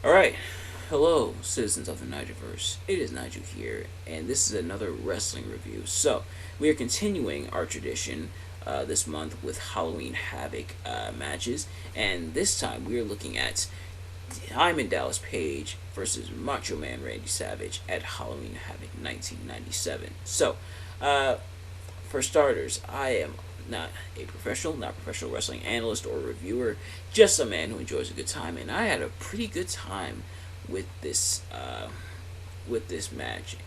Alright, hello, citizens of the Nigelverse. It is Nigel here, and this is another wrestling review. So, we are continuing our tradition this month with Halloween Havoc matches, and this time we are looking at Diamond Dallas Page versus Macho Man Randy Savage at Halloween Havoc 1997. So, uh, for starters, I am not a not professional wrestling analyst or reviewer, just a man who enjoys a good time, and I had a pretty good time with this match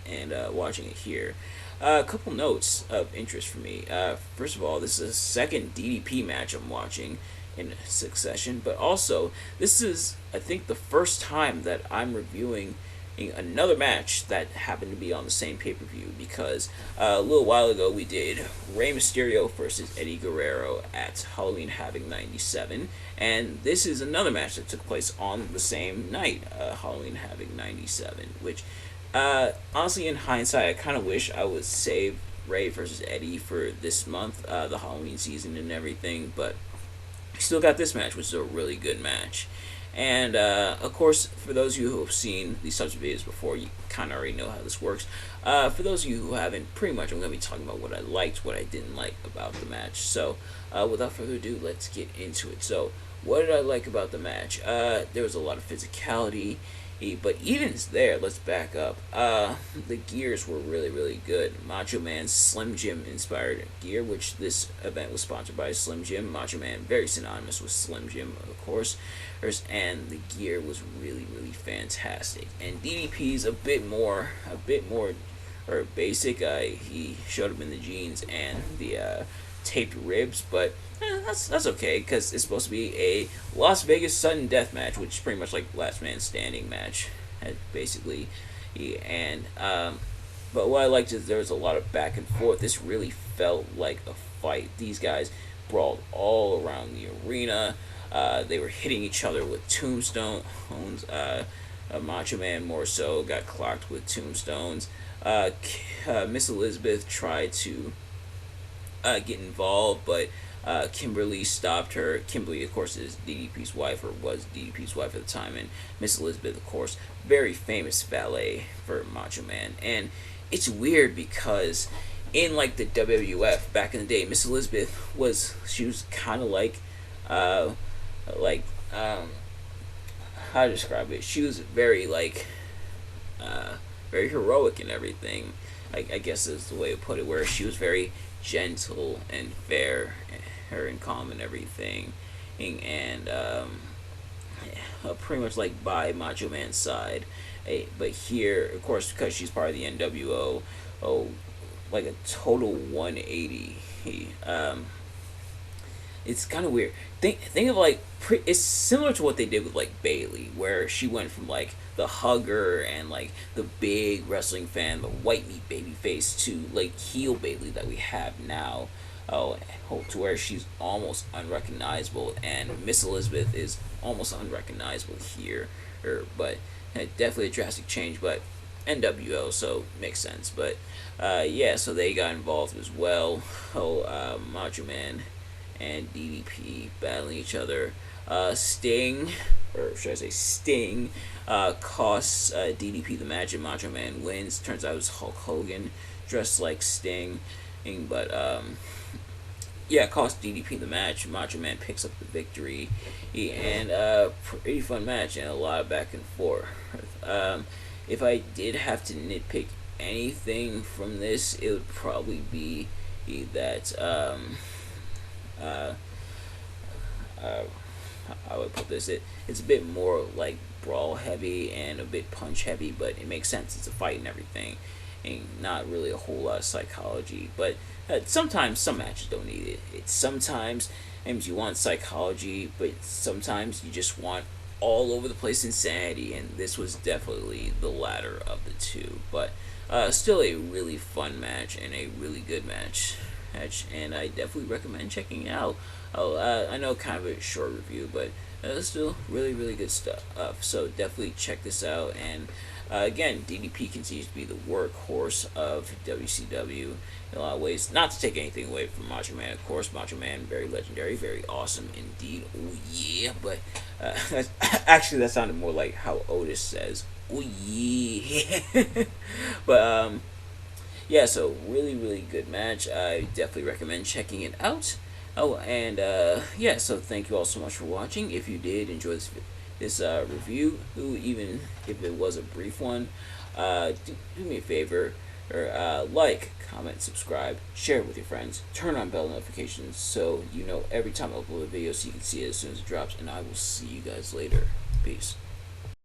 and watching it here. A couple notes of interest for me. First of all, this is a second DDP match I'm watching in succession, but also this is, I think, the first time that I'm reviewing another match that happened to be on the same pay per view, because a little while ago we did Rey Mysterio versus Eddie Guerrero at Halloween Havoc 97, and this is another match that took place on the same night, Halloween Havoc 97, which honestly, in hindsight, I kind of wish I would save Rey versus Eddie for this month, the Halloween season and everything, but still got this match, which is a really good match. And of course, for those of you who have seen these types of videos before, you kind of already know how this works. For those of you who haven't, pretty much I'm going to be talking about what I liked, what I didn't like about the match. So without further ado, let's get into it. So what did I like about the match? There was a lot of physicality. But even there, let's back up. The gears were really, really good. Macho Man's Slim Jim inspired gear, which this event was sponsored by Slim Jim. Macho Man, very synonymous with Slim Jim, of course. And the gear was really, really fantastic. And DDP's a bit more, or basic. He showed up in the jeans and the taped ribs, but that's okay, because it's supposed to be a Las Vegas sudden death match, which is pretty much like last man standing match, basically. And but what I liked is there was a lot of back and forth. This really felt like a fight. These guys brawled all around the arena. They were hitting each other with tombstones. Macho Man more so got clocked with tombstones. Miss Elizabeth tried to get involved, but Kimberly stopped her. Kimberly, of course, is DDP's wife, or was DDP's wife at the time, and Miss Elizabeth, of course, very famous valet for Macho Man. And it's weird because in like the WWF back in the day, Miss Elizabeth was kind of like how to describe it. She was very very heroic and everything. I guess is the way to put it, where she was very gentle and fair, her and calm and everything, and pretty much like by Macho Man's side. But here, of course, because she's part of the NWO, like a total 180. It's kind of weird. Think of like it's similar to what they did with like Bailey, where she went from like the hugger and like the big wrestling fan, the white meat baby face, to like heel Bailey that we have now. To where she's almost unrecognizable, and Miss Elizabeth is almost unrecognizable here. But definitely a drastic change, but NWO, so makes sense. But yeah, so they got involved as well. Macho Man and DDP battling each other. Sting, or should I say Sting, costs DDP the match, and Macho Man wins. Turns out it was Hulk Hogan dressed like Sting, but yeah, cost DDP the match. Macho Man picks up the victory, and pretty fun match and a lot of back and forth. If I did have to nitpick anything from this, it would probably be that I would put this. It's a bit more like brawl heavy and a bit punch heavy, but it makes sense. It's a fight and everything, and not really a whole lot of psychology. But sometimes some matches don't need it. It's sometimes you want psychology, but sometimes you just want all over the place insanity, and this was definitely the latter of the two. But still a really fun match and a really good match, and I definitely recommend checking it out. I know kind of a short review, but Still really, really good stuff. So definitely check this out. And again, DDP continues to be the workhorse of WCW in a lot of ways. Not to take anything away from Macho Man, of course. Macho Man, very legendary, very awesome indeed. Oh yeah, but actually that sounded more like how Otis says. Oh yeah, but yeah. So really, really good match. I definitely recommend checking it out. Oh, and yeah, so thank you all so much for watching. If you did enjoy this review, even if it was a brief one, do me a favor, or like, comment, subscribe, share it with your friends, turn on bell notifications so you know every time I upload a video so you can see it as soon as it drops, and I will see you guys later. Peace.